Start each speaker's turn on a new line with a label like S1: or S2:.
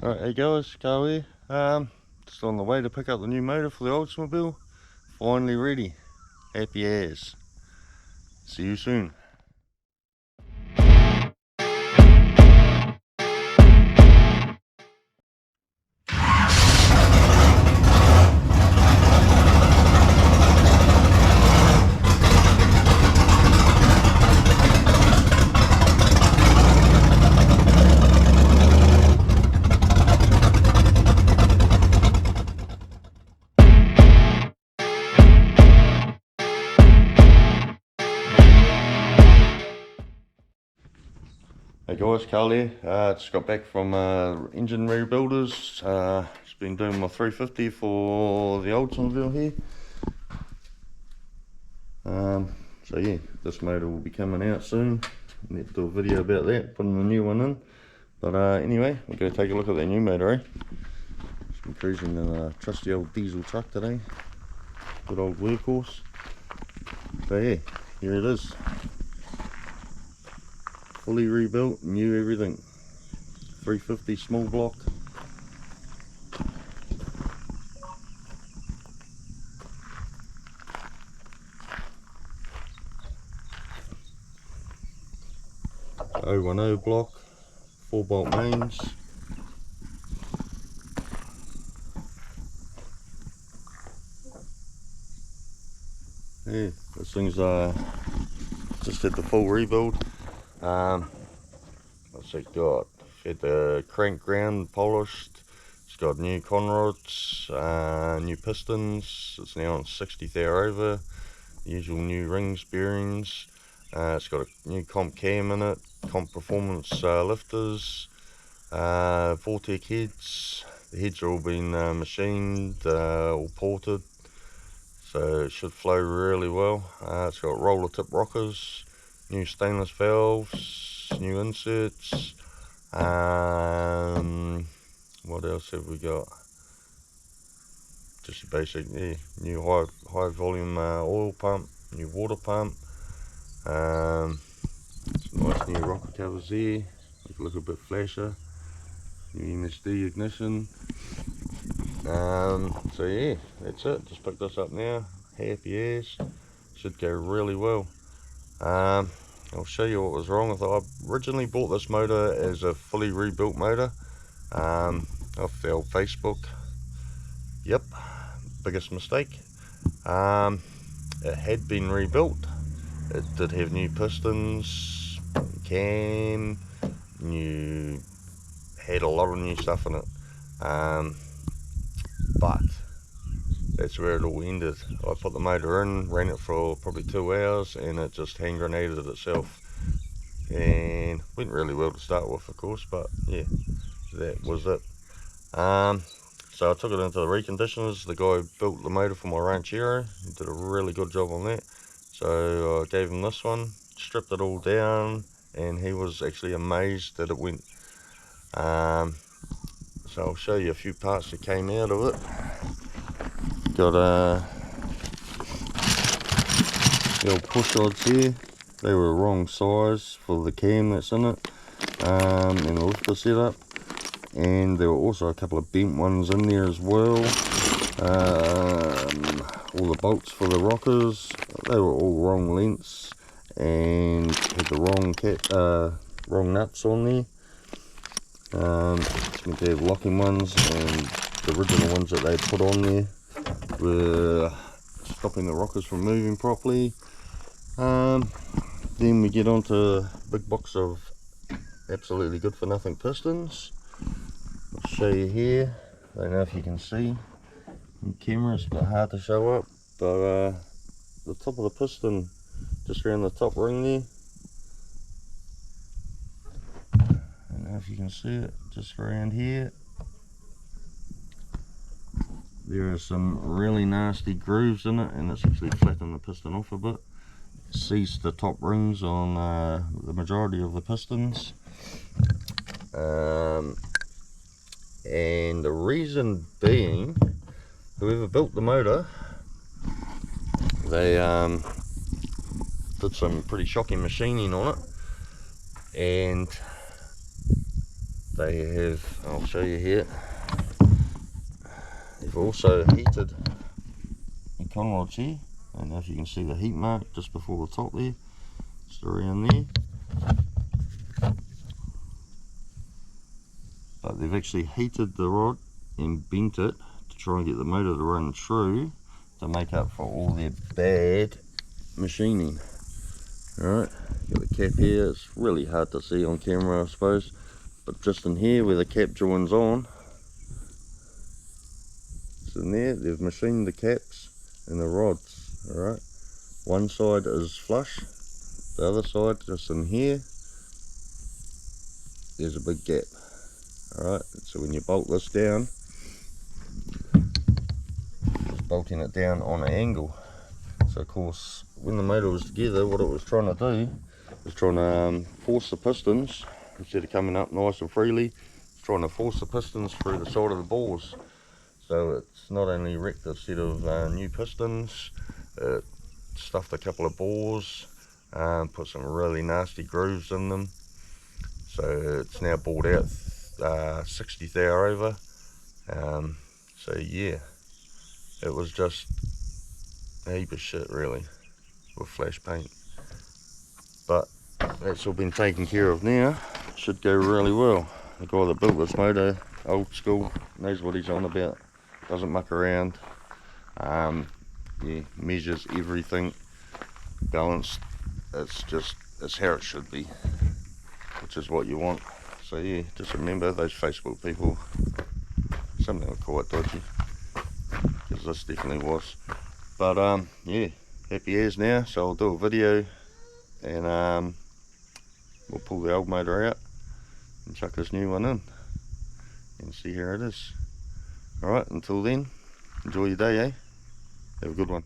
S1: Alright, hey guys, Carl here. Just on the way to pick up the new motor for the Oldsmobile. Finally ready. Happy as. See you soon. Hey guys, Carl here. Just got back from engine rebuilders. Just been doing my 350 for the Oldsmobile here. So yeah, this motor will be coming out soon. Need to do a video about that, putting the new one in. But anyway, we're going to take a look at that new motor, eh? Just been cruising in a trusty old diesel truck today. Good old workhorse. So yeah, here it is. Fully rebuilt, new everything. 350 small block. O10 block, 4-bolt mains. Yeah, this thing's just had the full rebuild. What's it got? Had the crank ground polished. It's got new conrods, new pistons. It's now on 60th hour over. The usual new rings, bearings. It's got a new comp cam in it, comp performance lifters, Vortec heads. The heads are all been machined, all ported, so it should flow really well. It's got roller tip rockers, new stainless valves, new inserts. What else have we got? Just a basic, yeah, new high volume oil pump, new water pump. Some nice new rocker covers there, make it look a bit flasher. New MSD ignition. So yeah, that's it. Just picked this up now. Happy as. Should go really well. I'll show you what was wrong with it. I originally bought this motor as a fully rebuilt motor off the old Facebook. Yep, biggest mistake. It had been rebuilt. It did have new pistons, cam, had a lot of new stuff in it. But that's where it all ended. I put the motor in, ran it for probably 2 hours, and it just hand grenaded itself. And went really well to start with, of course, but yeah, that was it. So I took it into the reconditioners. The guy built the motor for my Ranchero. He did a really good job on that. So I gave him this one, stripped it all down, and he was actually amazed that it went. So I'll show you a few parts that came out of it. Got the old push rods here. They were the wrong size for the cam that's in it, and the lifter setup. And there were also a couple of bent ones in there as well. All the bolts for the rockers, they were all wrong lengths and had the wrong nuts on there. It's meant to have locking ones, and the original ones that they put on there were stopping the rockers from moving properly. Then we get onto a big box of absolutely good for nothing pistons. I'll show you here. I don't know if you can see on camera, it's a bit hard to show up, but the top of the piston, just around the top ring there, I don't know if you can see it, just around here, there are some really nasty grooves in it, and it's actually flattened the piston off a bit. It seized the top rings on the majority of the pistons. And the reason being, whoever built the motor, they did some pretty shocking machining on it, and they have, I'll show you here, they've also heated the conrods here. I don't know if you can see the heat mark just before the top there, just around there. But they've actually heated the rod and bent it to try and get the motor to run true to make up for all their bad machining. Alright, got the cap here. It's really hard to see on camera, I suppose, but just in here where the cap joins on, it's in there, they've machined the caps and the rods. Alright, one side is flush, the other side just in here, there's a big gap. Alright, so when you bolt this down, it's bolting it down on an angle. So of course, when the motor was together, what it was trying to do was trying to force the pistons, instead of coming up nice and freely, it's trying to force the pistons through the side of the bores. So it's not only wrecked a set of new pistons, it stuffed a couple of bores, put some really nasty grooves in them. So it's now bored out 60th hour over. So yeah, it was just a heap of shit really with flash paint, but that's all been taken care of now. Should go really well. The guy that built this motor, old school, knows what he's on about, doesn't muck around. Yeah, measures everything, balanced. It's how it should be, which is what you want. So yeah, just remember those Facebook people, some of them are quite dodgy, because this definitely was. But yeah, happy as now, so I'll do a video and we'll pull the old motor out and chuck this new one in and see how it is. Alright, until then, enjoy your day, eh? Have a good one.